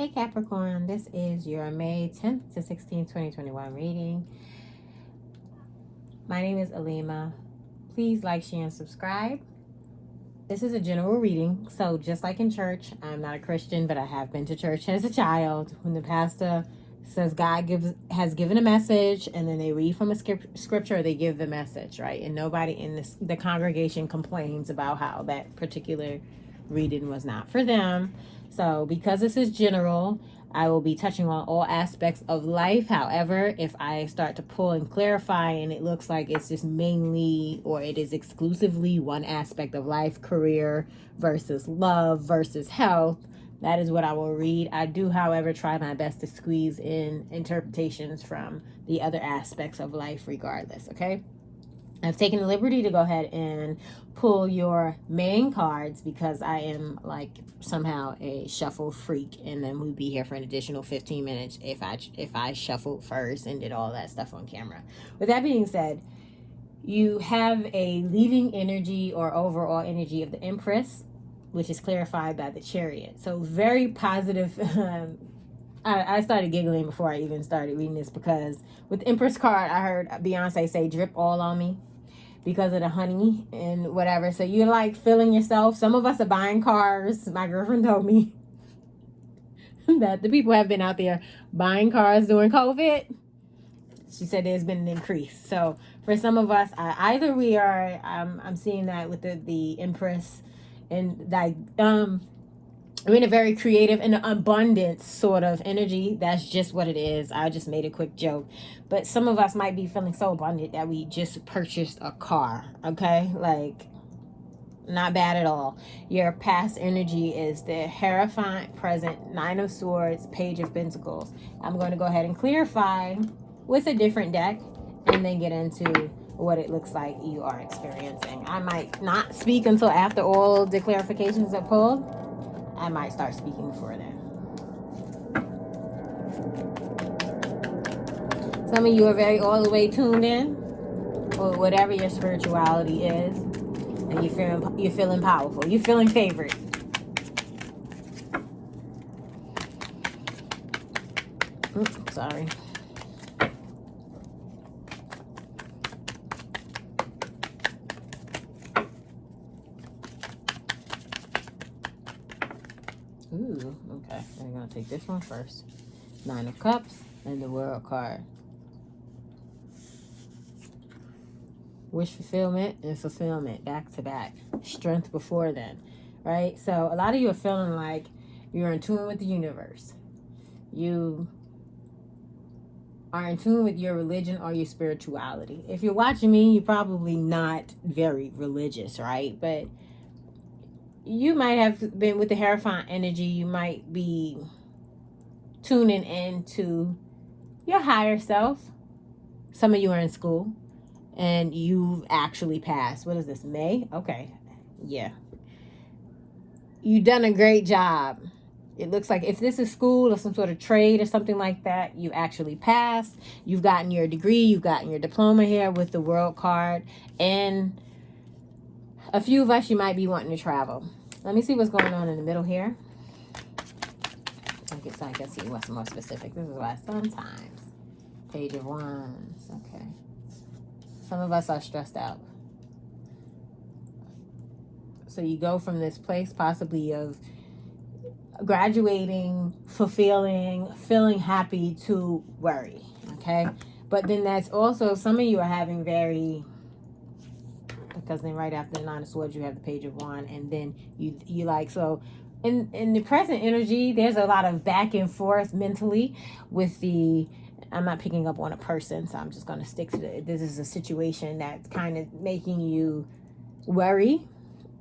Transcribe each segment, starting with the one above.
Hey Capricorn, this is your May 10th to 16th, 2021 reading. My name is Alima. Please like, share, and subscribe. This is a general reading, so just like in church, I'm not a Christian, but I have been to church as a child. When the pastor says God has given a message, and then they read from a scripture, they give the message, right? And nobody in the congregation complains about how that particular reading was not for them. So because this is general, I will be touching on all aspects of life. However, if I start to pull and clarify and it looks like it's just mainly or it is exclusively one aspect of life, career versus love versus health, that is what I will read. I do, however, try my best to squeeze in interpretations from the other aspects of life regardless, okay? I've taken the liberty to go ahead and pull your main cards because I am like somehow a shuffle freak, and then we'd be here for an additional 15 minutes if I shuffled first and did all that stuff on camera. With that being said, you have a leaving energy or overall energy of the Empress, which is clarified by the Chariot. So very positive. I started giggling before I even started reading this because with the Empress card, I heard Beyonce say drip all on me because of the honey and whatever. So you're like feeling yourself. Some of us are buying cars. My girlfriend told me that the people have been out there buying cars during COVID. She said there's been an increase. So for some of us, either we are, I'm seeing that with the Empress, and like we're in a very creative and abundance sort of energy. That's just what it is. I just made a quick joke. But some of us might be feeling so abundant that we just purchased a car, okay? Like, not bad at all. Your past energy is the Hierophant, present, Nine of Swords, Page of Pentacles. I'm going to go ahead and clarify with a different deck and then get into what it looks like you are experiencing. I might not speak until after all the clarifications are pulled. I might start speaking before then. Some of you are very all the way tuned in, or whatever your spirituality is, and you're feeling powerful. You're feeling favored. Sorry. Ooh, okay. I'm going to take this one first. Nine of Cups and the World card. Wish fulfillment and fulfillment back to back. Strength before then, right? So a lot of you are feeling like you're in tune with the universe. You are in tune with your religion or your spirituality. If you're watching me, you're probably not very religious, right? But you might have been with the Hierophant energy. You might be tuning into your higher self. Some of you are in school and you've actually passed. What is this, May? Okay. Yeah. You've done a great job. It looks like if this is school or some sort of trade or something like that, you actually passed. You've gotten your degree. You've gotten your diploma here with the World card. And a few of us, you might be wanting to travel. Let me see what's going on in the middle here. I can see what's more specific. This is why sometimes. Page of Wands. Okay. Some of us are stressed out. So you go from this place possibly of graduating, fulfilling, feeling happy to worry. Okay. But then that's also, some of you are having very, because then right after the Nine of Swords, you have the Page of Wands, and then you like, so in the present energy, there's a lot of back and forth mentally with the, I'm not picking up on a person, so I'm just going to stick to this is a situation that's kind of making you worry.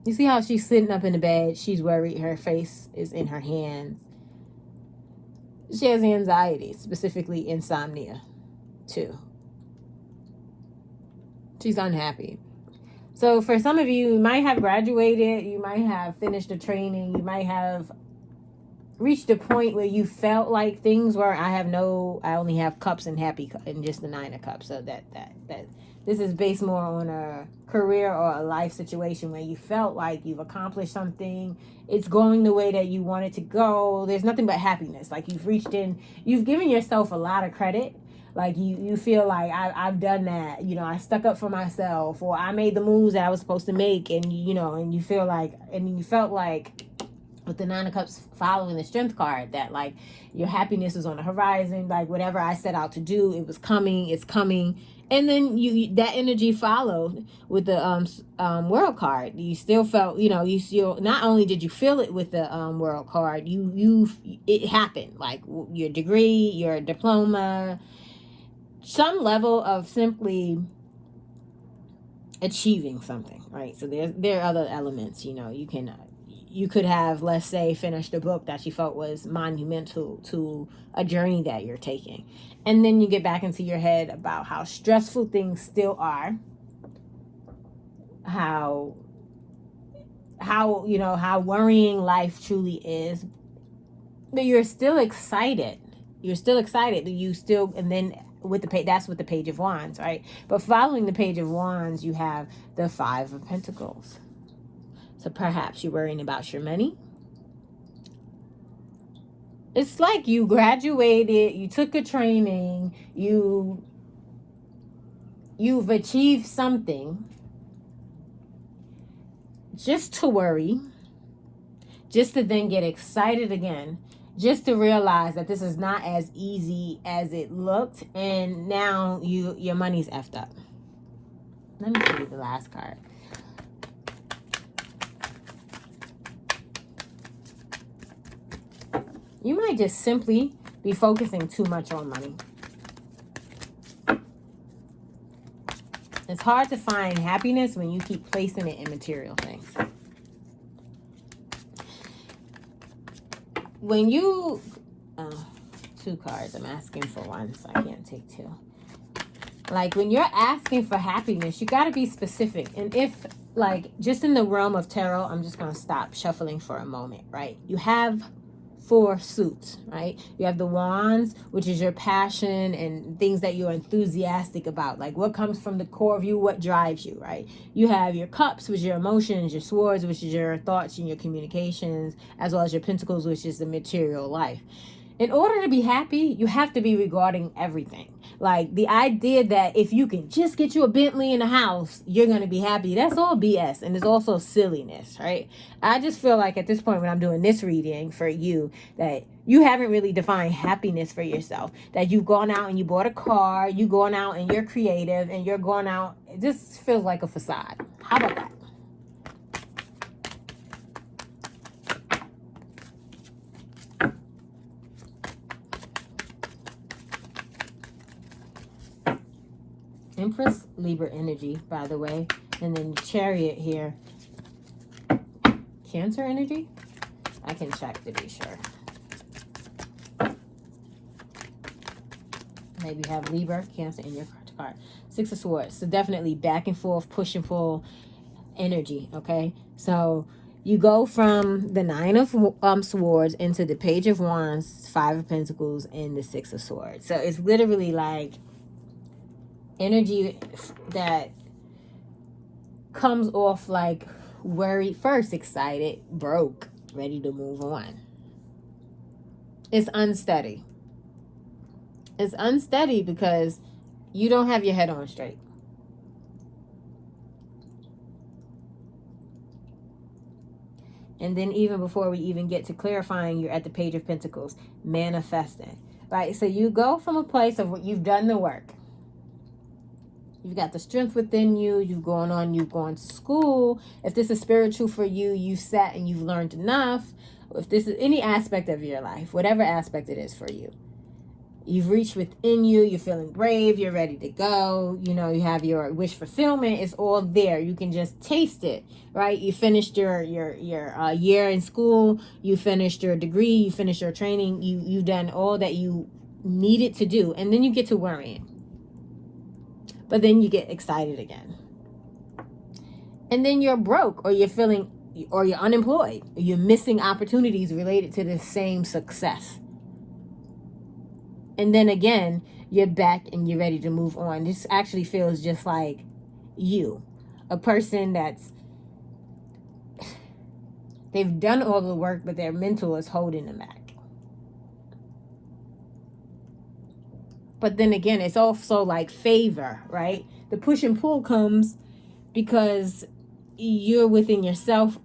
You see how she's sitting up in the bed, she's worried, her face is in her hands. She has anxiety, specifically insomnia too. She's unhappy. So for some of you, you might have graduated, you might have finished the training, you might have reached a point where you felt like things were, I only have cups and happy, and just the Nine of Cups. So that This is based more on a career or a life situation where you felt like you've accomplished something. It's going the way that you want it to go. There's nothing but happiness. Like you've given yourself a lot of credit. Like you feel like I've done that. I stuck up for myself, or I made the moves that I was supposed to make. And, and you felt like with the Nine of Cups following the Strength card, that like your happiness was on the horizon. Like whatever I set out to do, it was coming, it's coming. And then that energy followed with the World card. You still felt, you still, not only did you feel it with the World card, it happened. Like your degree, your diploma, some level of simply achieving something, right? So there are other elements. You could have, let's say, finished a book that you felt was monumental to a journey that you're taking. And then you get back into your head about how stressful things still are, how worrying life truly is, but you're still excited. And then that's with the Page of Wands, right? But following the Page of Wands, you have the Five of Pentacles. So perhaps you're worrying about your money. It's like you graduated, you took a training, you've achieved something just to worry, just to then get excited again, just to realize that this is not as easy as it looked, and now your money's effed up. Let me see the last card. You might just simply be focusing too much on money. It's hard to find happiness when you keep placing it in material things. When you... two cards. I'm asking for one, so I can't take two. Like, when you're asking for happiness, you got to be specific. And if, like, just in the realm of tarot, I'm just going to stop shuffling for a moment, right? You have 4 suits, right? You have the Wands, which is your passion and things that you're enthusiastic about, like what comes from the core of you, what drives you, right? You have your Cups, which is your emotions, your Swords, which is your thoughts and your communications, as well as your Pentacles, which is the material life. In order to be happy, you have to be regarding everything. Like the idea that if you can just get you a Bentley in the house, you're going to be happy. That's all BS. And it's also silliness, right? I just feel like at this point when I'm doing this reading for you, that you haven't really defined happiness for yourself. That you've gone out and you bought a car, you going out and you're creative and you're going out. It just feels like a facade. How about that? Empress, Libra energy, by the way. And then Chariot here. Cancer energy? I can check to be sure. Maybe you have Libra, Cancer in your card. 6 of Swords. So definitely back and forth, push and pull energy, okay? So you go from the 9 of Swords into the Page of Wands, 5 of Pentacles, and the 6 of Swords. So it's literally like energy that comes off like worried first, excited, broke, ready to move on. It's unsteady. It's unsteady because you don't have your head on straight. And then even before we even get to clarifying, you're at the Page of Pentacles, manifesting, right? So you go from a place of what you've done the work. You've got the strength within you. You've gone to school. If this is spiritual for you, you've sat and you've learned enough. If this is any aspect of your life, whatever aspect it is for you, you've reached within you. You're feeling brave. You're ready to go. You have your wish fulfillment. It's all there. You can just taste it, right? You finished your year in school. You finished your degree. You finished your training. You've done all that you needed to do. And then you get to worrying. But then you get excited again. And then you're broke, or you're unemployed, or you're missing opportunities related to the same success. And then again, you're back and you're ready to move on. This actually feels just like you. A person that's, they've done all the work, but their mental is holding them back. But then again, it's also like favor, right? The push and pull comes because you're within yourself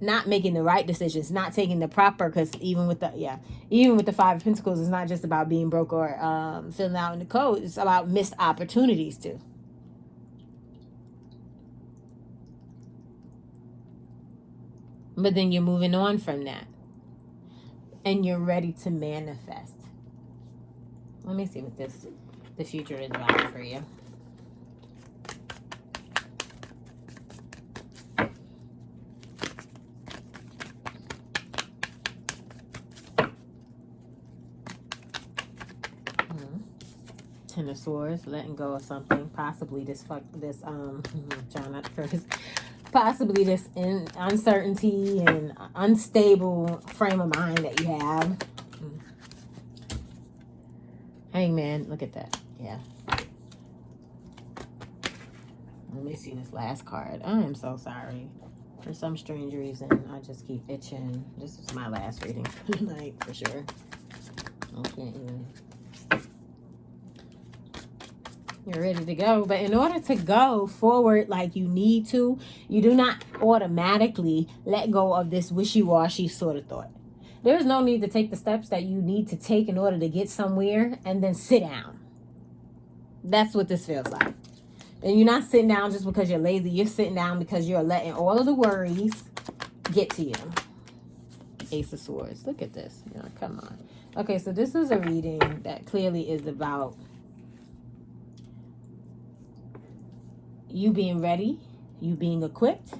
not making the right decisions, not taking the proper, because even with the Five of Pentacles, it's not just about being broke or filling out in the code. It's about missed opportunities too. But then you're moving on from that. And you're ready to manifest. Let me see what the future is about for you. Ten of Swords, letting go of something, possibly trying not to curse, possibly this uncertainty and unstable frame of mind that you have. Hangman, look at that. Yeah. Let me see this last card. I am so sorry. For some strange reason, I just keep itching. This is my last reading for the night, for sure. I can't even. You're ready to go. But in order to go forward like you need to, you do not automatically let go of this wishy-washy sort of thought. There's no need to take the steps that you need to take in order to get somewhere and then sit down. That's what this feels like. And you're not sitting down just because you're lazy. You're sitting down because you're letting all of the worries get to you. Ace of Swords. Look at this. Come on. Okay, so this is a reading that clearly is about you being ready, you being equipped,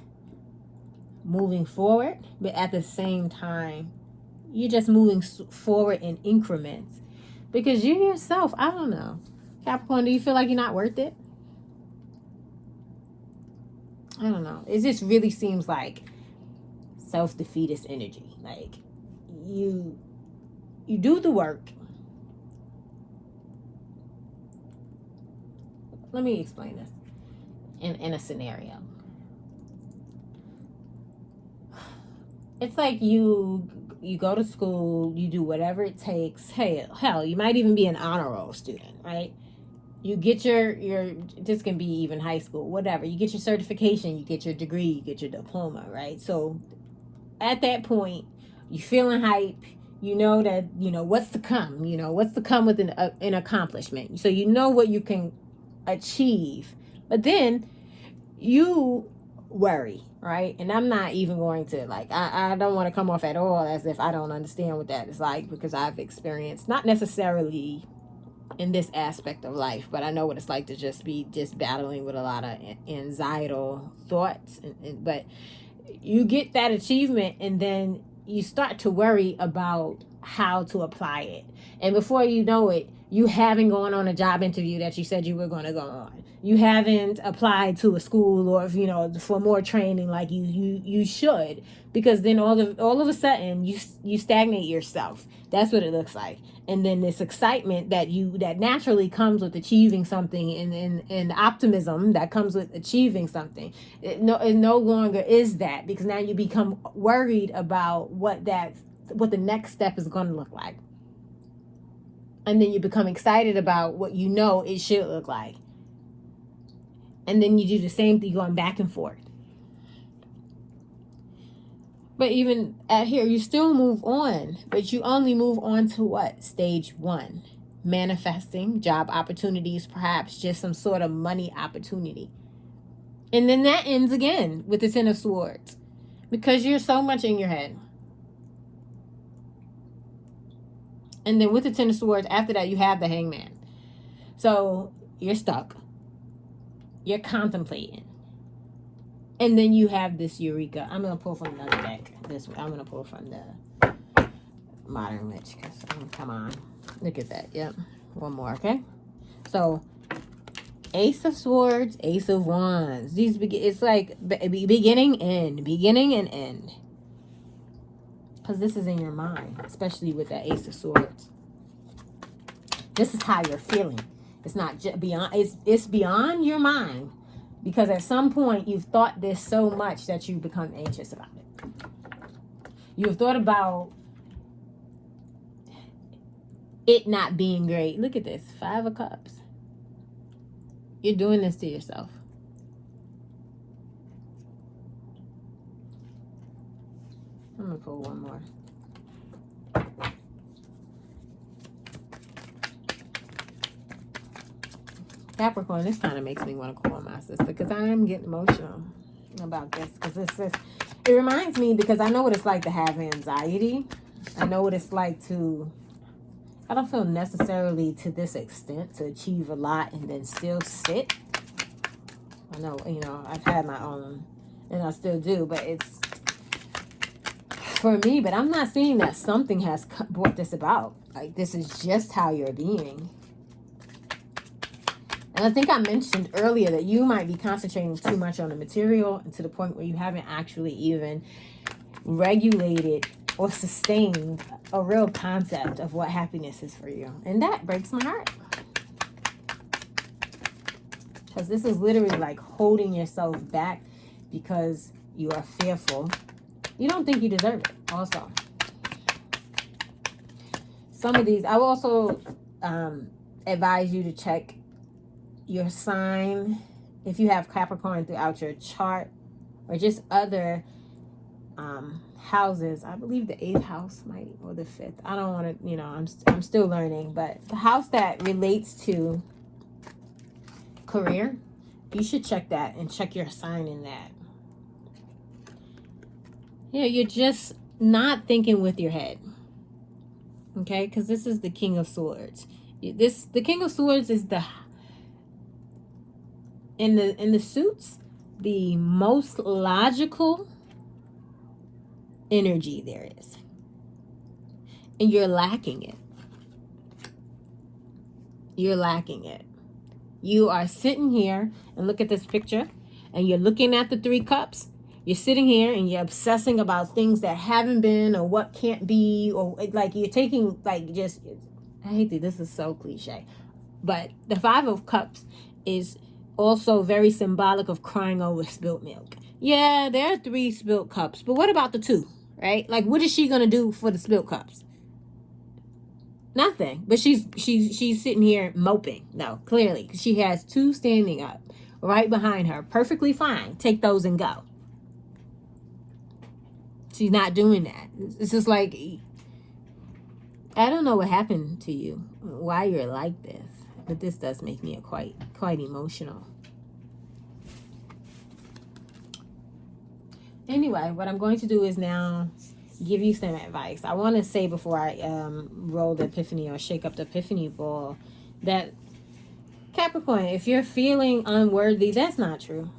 moving forward, but at the same time, you're just moving forward in increments. Because you yourself, I don't know. Capricorn, do you feel like you're not worth it? I don't know. It just really seems like self-defeatist energy. Like, you do the work. Let me explain this in a scenario. It's like you go to school, you do whatever it takes. Hell, you might even be an honor roll student, right? You get your this can be even high school, whatever. You get your certification, you get your degree, you get your diploma, right? So at that point, you're feeling hype. You know that, what's to come. What's to come with an accomplishment. So you know what you can achieve. But then you worry, right? And I'm not even going to, I don't want to come off at all as if I don't understand what that is like, because I've experienced, not necessarily in this aspect of life, but I know what it's like to just be battling with a lot of anxietal thoughts. But you get that achievement and then you start to worry about how to apply it. And before you know it, you haven't gone on a job interview that you said you were going to go on. You haven't applied to a school or, for more training like you should, because then all of a sudden you stagnate yourself. That's what it looks like. And then this excitement that naturally comes with achieving something, and optimism that comes with achieving something, it no longer is that, because now you become worried about what the next step is going to look like. And then you become excited about what it should look like. And then you do the same thing, going back and forth. But even at here, you still move on, but you only move on to what? Stage 1. Manifesting job opportunities, perhaps just some sort of money opportunity. And then that ends again with the Ten of Swords, because you're so much in your head. And then with the Ten of Swords, after that, you have the Hangman. So you're stuck. You're contemplating. And then you have this Eureka. I'm going to pull from another deck. I'm going to pull from the Modern Witch. Come on. Look at that. Yep. One more, okay? So, Ace of Swords, Ace of Wands. It's like beginning, end. Beginning and end. Because this is in your mind, especially with that Ace of Swords. This is how you're feeling. It's not just beyond, it's beyond your mind, because at some point you've thought this so much that you become anxious about it. You've thought about it not being great. Look at this, 5 of Cups. You're doing this to yourself. I'm gonna pull one more. Capricorn, this kind of makes me want to call my sister, because I am getting emotional about this, because it reminds me, because I know what it's like to have anxiety. I know what it's like to, I don't feel necessarily to this extent to achieve a lot and then still sit. I know, I've had my own, and I still do, but it's for me. But I'm not seeing that something has brought this about. Like, this is just how you're being. And I think I mentioned earlier that you might be concentrating too much on the material, and to the point where you haven't actually even regulated or sustained a real concept of what happiness is for you. And that breaks my heart. Because this is literally like holding yourself back because you are fearful. You don't think you deserve it also. Some of these, I will also advise you to check your sign, if you have Capricorn throughout your chart, or just other houses. I believe the 8th house might, or the 5th. I don't want to, I'm still learning, but the house that relates to career, you should check that and check your sign in that. Yeah, you're just not thinking with your head. Okay, because this is the King of Swords. The King of Swords is the in the suits, the most logical energy there is. And you're lacking it. You're lacking it. You are sitting here, and look at this picture, and you're looking at the 3 cups. You're sitting here and you're obsessing about things that haven't been, or what can't be, or like you're taking, like, just, I hate this is so cliche, but the 5 of Cups is also very symbolic of crying over spilt milk. Yeah, there are 3 spilt cups, but what about the 2, right? Like, what is she gonna do for the spilt cups? Nothing. But she's sitting here moping. No, clearly she has 2 standing up right behind her, perfectly fine. Take those and go. She's not doing that. It's just like, I don't know what happened to you, why you're like this, but this does make me quite emotional. Anyway, what I'm going to do is now give you some advice. I want to say before I roll the epiphany or shake up the epiphany ball, that Capricorn, if you're feeling unworthy, that's not true.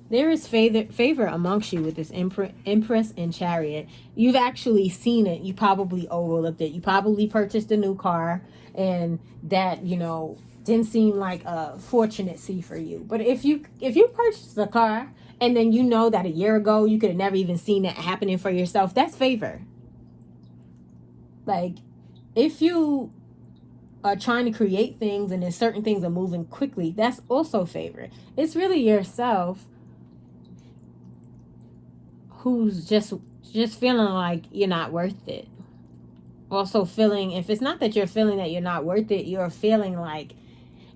There is favor amongst you with this Empress and Chariot. You've actually seen it. You probably overlooked it. You probably purchased a new car, and that, didn't seem like a fortunate-see for you. But if you purchased a car, and then you know that a year ago you could have never even seen that happening for yourself, that's favor. Like, if you are trying to create things and then certain things are moving quickly, that's also favor. It's really yourself who's just feeling like you're not worth it. Also feeling, if it's not that you're feeling that you're not worth it, you're feeling like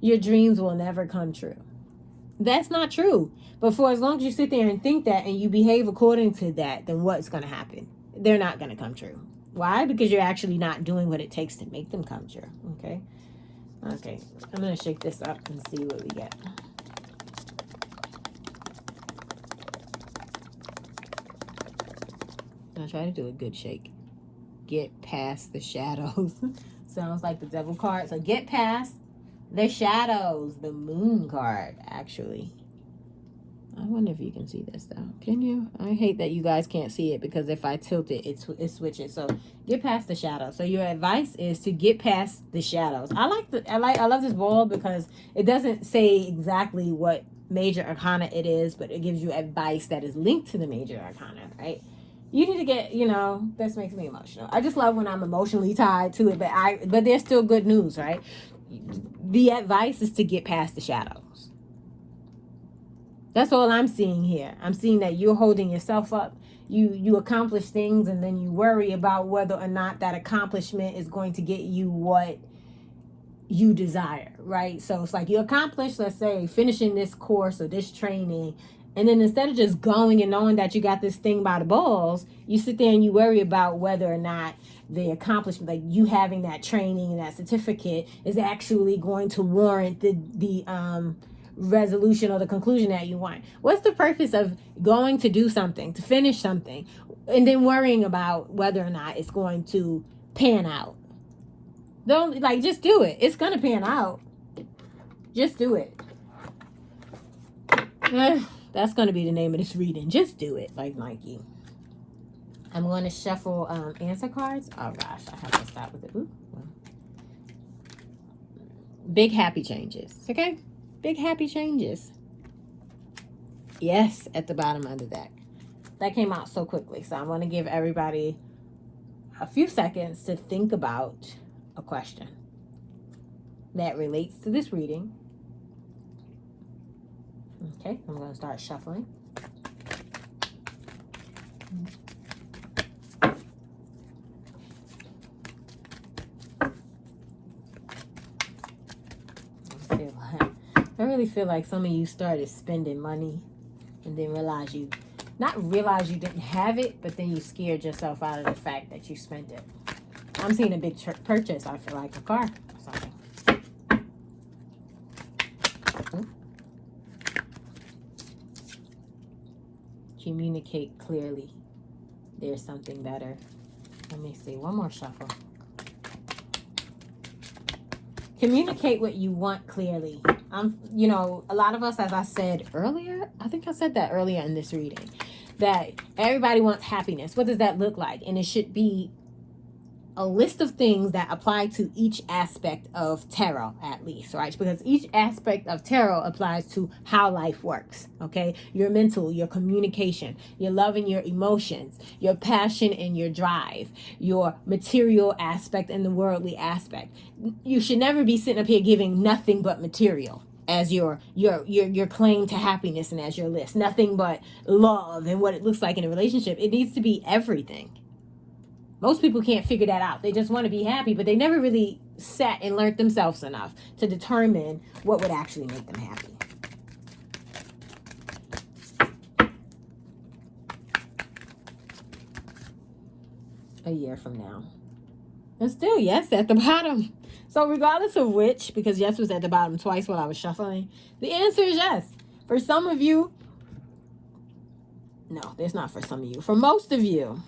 your dreams will never come true. That's not true. But for as long as you sit there and think that and you behave according to that, then what's going to happen? They're not going to come true. Why? Because you're actually not doing what it takes to make them come true. Okay? Okay. I'm going to shake this up and see what we get. I'll try to do a good shake. Get past the shadows. Sounds like the devil card. So get past the shadows. The moon card, actually. I wonder if you can see this, though. Can you? I hate that you guys can't see it, because if I tilt it, it switches. So get past the shadows. So your advice is to get past the shadows. I love this ball because it doesn't say exactly what major arcana it is, but it gives you advice that is linked to the major arcana, right? You need to get, this makes me emotional. I just love when I'm emotionally tied to it, but there's still good news, right? the advice is to get past the shadows. That's all I'm seeing here. I'm seeing that you're holding yourself up. You accomplish things, and then you worry about whether or not that accomplishment is going to get you what you desire, right? So it's like you accomplish, let's say, finishing this course or this training, and then instead of just going and knowing that you got this thing by the balls, you sit there and you worry about whether or not the accomplishment, like you having that training and that certificate, is actually going to warrant the resolution or the conclusion that you want. What's the purpose of going to do something, to finish something, and then worrying about whether or not it's going to pan out? Don't, like, just do it. It's gonna pan out. Just do it. That's gonna be the name of this reading. Just do it, like Nike. I'm going to shuffle answer cards. Oh gosh, I have to stop with it. Ooh. Big happy changes. Okay? Big happy changes. Yes, at the bottom of the deck. That came out so quickly. So I'm going to give everybody a few seconds to think about a question that relates to this reading. Okay, I'm going to start shuffling. I really feel like some of you started spending money and then not realize you didn't have it, but then you scared yourself out of the fact that you spent it. I'm seeing a big purchase. I feel like a car or something. Communicate clearly. There's something better. Let me see. One more shuffle. Communicate what you want clearly. You know, a lot of us, as I said earlier, I think I said that earlier in this reading, that everybody wants happiness. What does that look like? And it should be a list of things that apply to each aspect of tarot, at least, right? Because each aspect of tarot applies to how life works, okay? Your mental, your communication, your love and your emotions, your passion and your drive, your material aspect and the worldly aspect. You should never be sitting up here giving nothing but material as your claim to happiness and as your list. Nothing but love and what it looks like in a relationship. It needs to be everything. Most people can't figure that out. They just want to be happy, but they never really sat and learned themselves enough to determine what would actually make them happy. A year from now. And still, yes, at the bottom. So regardless of which, because yes was at the bottom twice while I was shuffling, the answer is yes. For some of you, no, there's not for some of you. For most of you,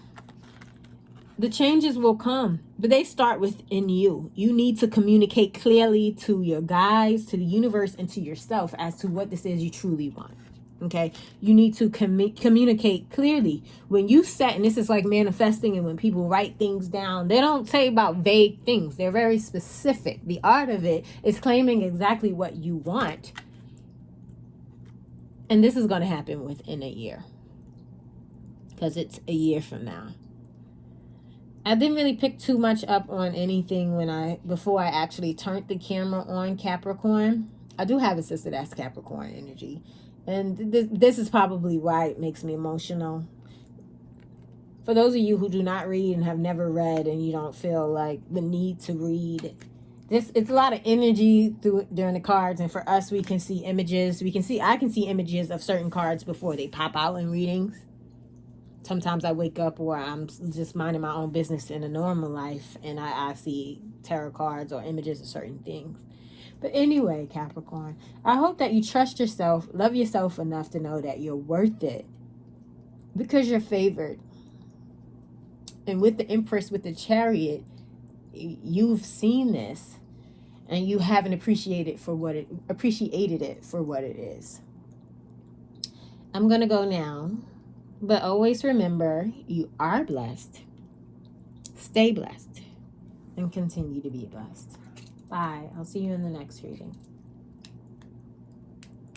the changes will come, but they start within you. You need to communicate clearly to your guides, to the universe, and to yourself as to what this is you truly want. Okay? You need to communicate clearly. When you set, and this is like manifesting, and when people write things down, they don't say about vague things. They're very specific. The art of it is claiming exactly what you want. And this is going to happen within a year, because it's a year from now. I didn't really pick too much up on anything before I actually turned the camera on Capricorn. I do have a sister that's Capricorn energy. And this is probably why it makes me emotional. For those of you who do not read and have never read and you don't feel like the need to read, it's a lot of energy during the cards. And for us, we can see images. I can see images of certain cards before they pop out in readings. Sometimes I wake up or I'm just minding my own business in a normal life and I see tarot cards or images of certain things. But anyway, Capricorn, I hope that you trust yourself, love yourself enough to know that you're worth it because you're favored. And with the Empress, with the Chariot, you've seen this and you haven't appreciated it for what it is. I'm going to go now. But always remember, you are blessed. Stay blessed. And continue to be blessed. Bye. I'll see you in the next reading.